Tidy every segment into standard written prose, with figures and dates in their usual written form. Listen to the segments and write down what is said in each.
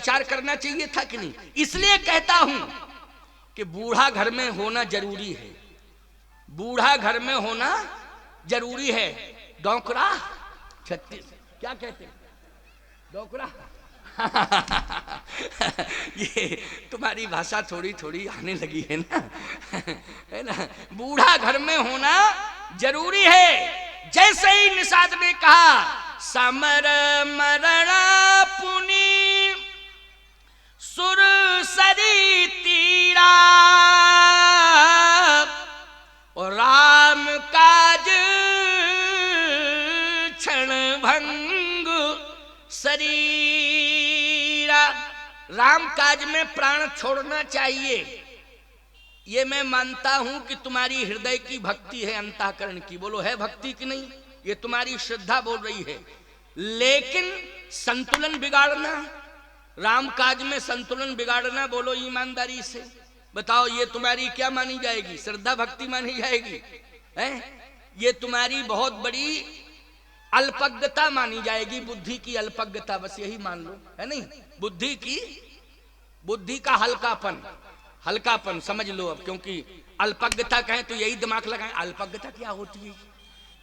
विचार करना चाहिए था कि नहीं। इसलिए कहता हूं कि बूढ़ा घर में होना जरूरी है, बूढ़ा घर में होना जरूरी है। डोकरा छत्तीस क्या कहते हैं, डोकरा ये तुम्हारी भाषा थोड़ी थोड़ी आने लगी है ना, है ना। बूढ़ा घर में होना जरूरी है। जैसे ही निषाद ने कहा समर मरणा पुनि सुर सरी तीरा और राम काज क्षण भंग शरीरा। राम काज में प्राण छोड़ना चाहिए, ये मैं मानता हूं कि तुम्हारी हृदय की भक्ति है, अंतःकरण की। बोलो है भक्ति कि नहीं, ये तुम्हारी श्रद्धा बोल रही है। लेकिन संतुलन बिगाड़ना, राम काज में संतुलन बिगाड़ना, बोलो ईमानदारी से बताओ, ये तुम्हारी क्या मानी जाएगी, श्रद्धा भक्ति मानी जाएगी है? ये तुम्हारी बहुत बड़ी अल्पज्ञता मानी जाएगी, बुद्धि की अल्पज्ञता, बस यही मान लो, है नहीं। बुद्धि का हल्कापन, हल्कापन समझ लो अब, क्योंकि अल्पज्ञता कहें तो यही दिमाग लगाएं, अल्पज्ञता क्या होती है,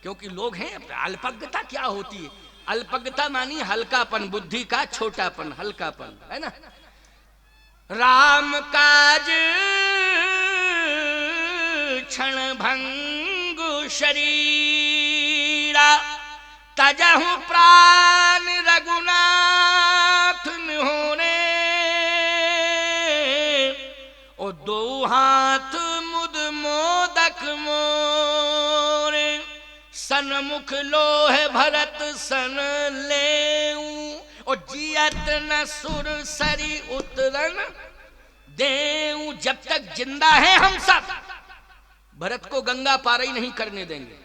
क्योंकि लोग हैं अल्पज्ञता क्या होती है। अल्पज्ञता मानी हल्कापन, बुद्धि का छोटापन, हल्कापन, है ना। राम काज क्षण भंग शरीरा तजहु प्राण रघुनाथ होने और दो हाथ मुद मोदक मोरे सन्मुख लोह भरत सन लेऊ और जियत न सुर सरी उतरन देऊ। जब तक जिंदा है हम सब भरत को गंगा पार ही नहीं करने देंगे,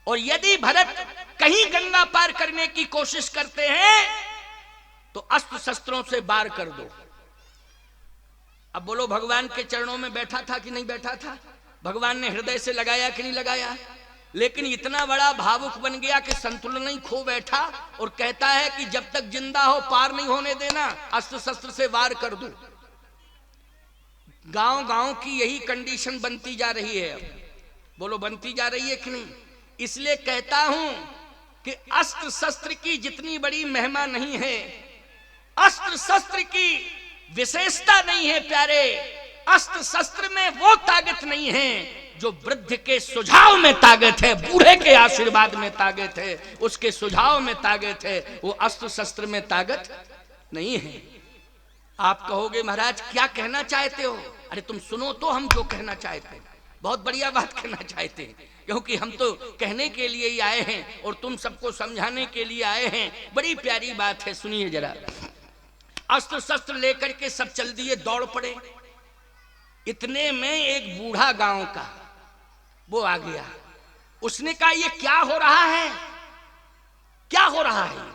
और यदि भरत कहीं गंगा पार करने की कोशिश करते हैं तो अस्त्र शस्त्रों से वार कर दो। अब बोलो भगवान के चरणों में बैठा था कि नहीं बैठा था, भगवान ने हृदय से लगाया कि नहीं लगाया। लेकिन इतना बड़ा भावुक बन गया कि संतुलन नहीं खो बैठा और कहता है कि जब तक जिंदा हो पार नहीं होने देना, अस्त्र शस्त्र से वार कर दूं। गांव गांव की यही कंडीशन बनती जा रही है, अब बोलो बनती जा रही है कि नहीं। इसलिए कहता हूं कि अस्त्र शस्त्र की जितनी बड़ी महिमा नहीं है, अस्त्र शस्त्र की विशेषता नहीं है प्यारे, अस्त्र शस्त्र में वो ताकत नहीं है जो वृद्ध के सुझाव में ताकत है, बूढ़े के आशीर्वाद में ताकत है, उसके सुझाव में ताकत है, वो अस्त्र शस्त्र में ताकत नहीं है। आप कहोगे महाराज क्या कहना चाहते हो, अरे तुम सुनो तो हम जो कहना चाहते हैं, बहुत बढ़िया बात कहना चाहते हैं, क्योंकि हम तो कहने के लिए ही आए हैं और तुम सबको समझाने के लिए आए हैं। बड़ी प्यारी बात है, सुनिए जरा। अस्त्र शस्त्र लेकर के सब चल दिए, दौड़ पड़े। इतने में एक बूढ़ा गांव का वो आ गया, उसने कहा ये क्या हो रहा है, क्या हो रहा है।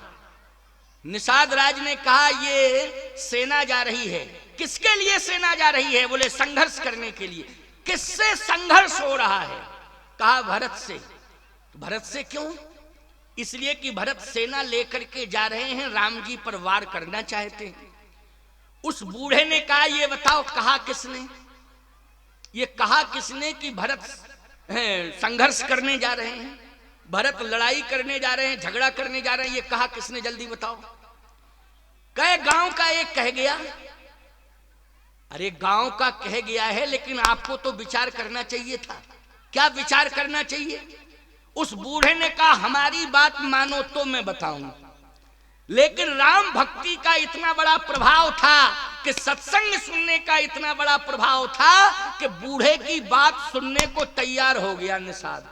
निषाद राज ने कहा ये सेना जा रही है। किसके लिए सेना जा रही है, बोले संघर्ष करने के लिए। किससे संघर्ष हो रहा है, कहा भरत से। भरत से क्यों, इसलिए कि भरत सेना लेकर के जा रहे हैं, राम जी पर वार करना चाहते हैं। उस बूढ़े ने कहा ये बताओ कहा किसने, ये कहा किसने कि भरत संघर्ष करने जा रहे हैं, भरत लड़ाई करने जा रहे हैं, झगड़ा करने जा रहे हैं, ये कहा किसने, जल्दी बताओ। कहे गांव का एक कह गया। अरे गांव का कह गया है, लेकिन आपको तो विचार करना चाहिए था। क्या विचार करना चाहिए। उस बूढ़े ने कहा हमारी बात मानो तो मैं बताऊंगा। लेकिन राम भक्ति का इतना बड़ा प्रभाव था कि सत्संग सुनने का इतना बड़ा प्रभाव था कि बूढ़े की बात सुनने को तैयार हो गया निषाद।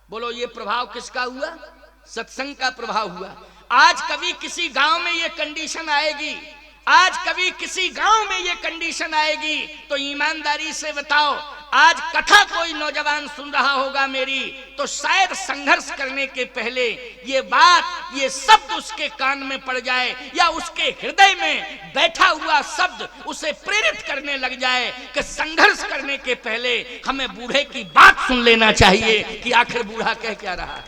बोलो ये प्रभाव किसका हुआ, सत्संग का प्रभाव हुआ। आज कभी किसी गांव में ये कंडीशन आएगी, आज कभी किसी गांव में ये कंडीशन आएगी तो ईमानदारी से बताओ, आज कथा कोई नौजवान सुन रहा होगा मेरी, तो शायद संघर्ष करने के पहले ये बात, ये शब्द उसके कान में पड़ जाए, या उसके हृदय में बैठा हुआ शब्द उसे प्रेरित करने लग जाए कि संघर्ष करने के पहले हमें बूढ़े की बात सुन लेना चाहिए कि आखिर बूढ़ा कह क्या रहा है।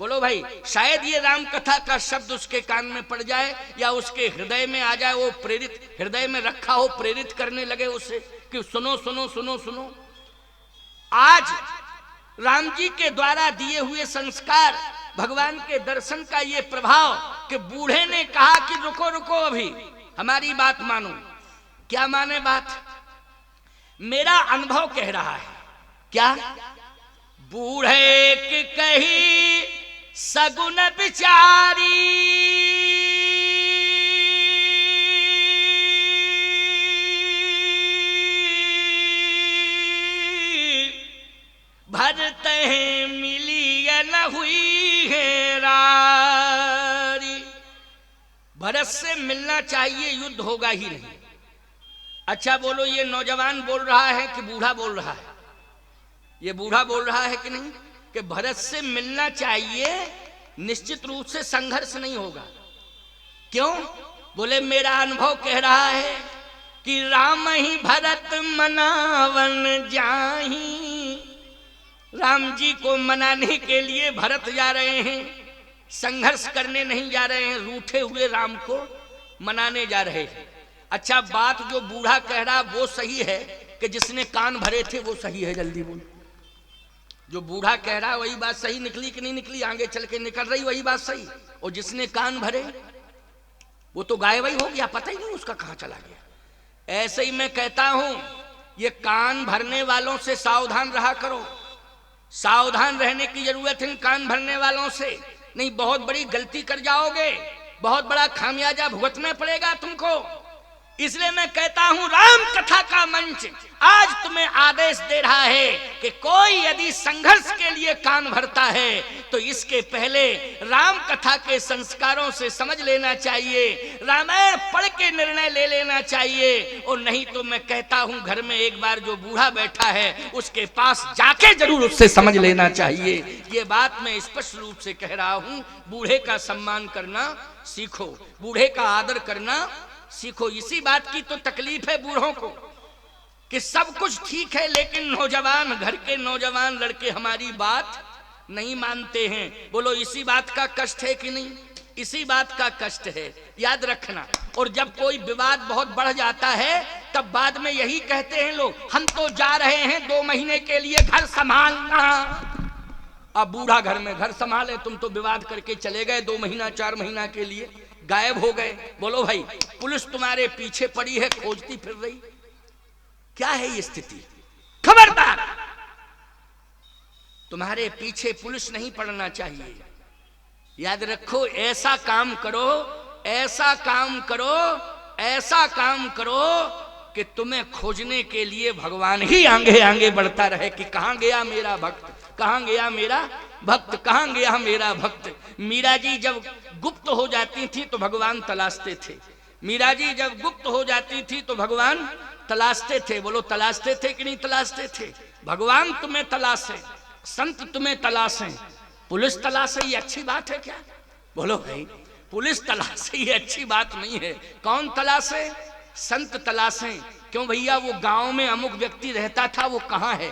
बोलो भाई, शायद ये राम कथा का शब्द उसके कान में पड़ जाए या उसके हृदय में आ जाए, वो प्रेरित हृदय में रखा हो, प्रेरित करने लगे उसे कि सुनो सुनो सुनो सुनो। आज राम जी के द्वारा दिए हुए संस्कार, भगवान के दर्शन का ये प्रभाव कि बूढ़े ने कहा कि रुको रुको, अभी हमारी बात मानो। क्या माने बात? मेरा अनुभव कह रहा है। क्या? बूढ़े की कही सगुन बिचारी, भरते हैं मिली या न हुई है रारी। भरत से मिलना चाहिए, युद्ध होगा ही नहीं। अच्छा बोलो, ये नौजवान बोल रहा है कि बूढ़ा बोल रहा है? ये बूढ़ा बोल रहा है कि नहीं कि भरत से मिलना चाहिए, निश्चित रूप से संघर्ष नहीं होगा। क्यों? बोले मेरा अनुभव कह रहा है कि राम ही भरत मनावन जाही। राम जी को मनाने के लिए भरत जा रहे हैं, संघर्ष करने नहीं जा रहे हैं, रूठे हुए राम को मनाने जा रहे हैं। अच्छा, बात जो बूढ़ा कह रहा वो सही है कि जिसने कान भरे थे वो सही है? जल्दी बोल। जो बूढ़ा कह रहा वही बात सही निकली कि नहीं निकली? आगे चल के निकल रही वही बात सही। और जिसने कान भरे वो तो गायब ही हो गया, पता ही नहीं उसका कहां चला गया। ऐसे ही मैं कहता हूं, ये कान भरने वालों से सावधान रहा करो। सावधान रहने की जरूरत है कान भरने वालों से, नहीं बहुत बड़ी गलती कर जाओगे, बहुत बड़ा खामियाजा भुगतना पड़ेगा तुमको। इसलिए मैं कहता हूं, राम कथा का मंच आज तुम्हें आदेश दे रहा है कि कोई यदि संघर्ष के लिए कान भरता है तो इसके पहले राम कथा के संस्कारों से समझ लेना चाहिए, रामायण पढ़ के निर्णय ले लेना चाहिए। और नहीं तो मैं कहता हूं, घर में एक बार जो बूढ़ा बैठा है उसके पास जाके जरूर उससे समझ लेना चाहिए। ये बात मैं स्पष्ट रूप से कह रहा हूं। बूढ़े का सम्मान करना सीखो, बूढ़े का आदर करना सीखो। इसी बात की तो तकलीफ है बूढ़ों को कि सब कुछ ठीक है लेकिन नौजवान, घर के नौजवान लड़के हमारी बात नहीं मानते हैं। बोलो इसी बात का कष्ट है कि नहीं? इसी बात का कष्ट है, याद रखना। और जब कोई विवाद बहुत बढ़ जाता है तब बाद में यही कहते हैं लोग, हम तो जा रहे हैं 2 महीने के लिए घर संभालना। अब बूढ़ा घर में घर संभाले, तुम तो विवाद करके चले गए 2 महीना 4 महीना के लिए, गायब हो गए। बोलो भाई, पुलिस तुम्हारे पीछे पड़ी है, खोजती फिर रही। क्या है ये स्थिति? खबरदार, तुम्हारे पीछे पुलिस नहीं पड़ना चाहिए। याद रखो, ऐसा काम करो, ऐसा काम करो, ऐसा काम करो कि तुम्हें खोजने के लिए भगवान ही आगे आगे बढ़ता रहे कि कहां गया मेरा भक्त, कहां गया मेरा भक्त, कहां गया मेरा भक्त। मीरा जी जब गुप्त हो जाती थी तो भगवान तलाशते थे। मीरा जी जब गुप्त हो जाती थी तो भगवान तलाशते थे। बोलो तलाशते थे कि नहीं तलाशते थे? भगवान तुम्हें तलाशे, संत तुम्हें तलाशे, पुलिस तलाशे, ये अच्छी बात है क्या? बोलो भाई, पुलिस तलाशे ये अच्छी बात नहीं है। कौन तलाशे? संत तलाशे। क्यों भैया, वो गांव में अमुक व्यक्ति रहता था, वो कहां है?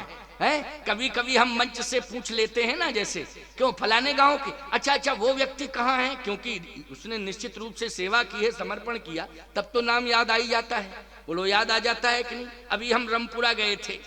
कभी कभी हम मंच से पूछ लेते हैं ना, जैसे क्यों फलाने गांव के, अच्छा वो व्यक्ति कहाँ है? क्योंकि उसने निश्चित रूप से सेवा की है, समर्पण किया, तब तो नाम याद आ ही जाता है। बोलो याद आ जाता है कि नहीं? अभी हम रमपुरा गए थे,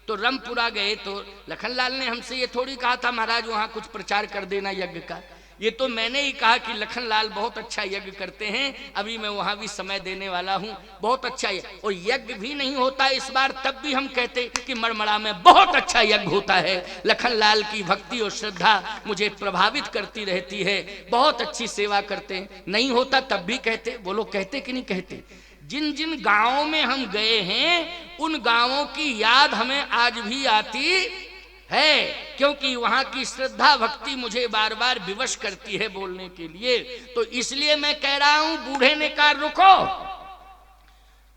तो रमपुरा गए तो लखनलाल ने हमसे ये थोड़ी कहा था महाराज वहाँ कुछ प्रचार कर देना यज्ञ का। ये तो मैंने ही कहा कि लखनलाल बहुत अच्छा यज्ञ करते हैं, अभी मैं वहां भी समय देने वाला हूं, बहुत अच्छा यज्ञ। और यज्ञ भी नहीं होता इस बार, तब भी हम कहते कि मरमड़ा में बहुत अच्छा यज्ञ होता है। लखनलाल की भक्ति और श्रद्धा मुझे प्रभावित करती रहती है, बहुत अच्छी सेवा करते हैं। नहीं होता तब भी कहते। बोलो कहते कि नहीं कहते? जिन जिन गांवों में हम गए हैं उन गांवों की याद हमें आज भी आती है, क्योंकि वहां की श्रद्धा भक्ति मुझे बार बार विवश करती है बोलने के लिए। तो इसलिए मैं कह रहा हूं, बूढ़े ने कहा रुको,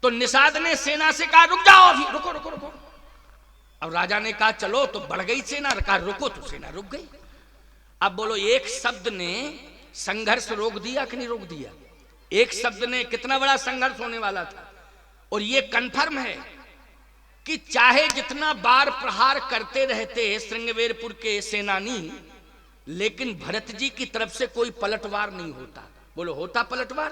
तो निषाद ने सेना से कहा रुक जाओ, अभी रुको रुको रुको। अब राजा ने कहा चलो, तो बढ़ गई सेना, कहा रुको, तो सेना रुक गई। अब बोलो, एक शब्द ने संघर्ष रोक दिया कि नहीं रोक दिया? एक शब्द ने कितना बड़ा संघर्ष होने वाला था। और ये कन्फर्म है कि चाहे जितना बार प्रहार करते रहते श्रृंगवेरपुर के सेनानी, लेकिन भरत जी की तरफ से कोई पलटवार नहीं होता। बोलो होता पलटवार?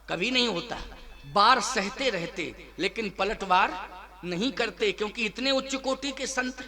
कभी नहीं होता। बार सहते रहते लेकिन पलटवार नहीं करते, क्योंकि इतने उच्च कोटि के संत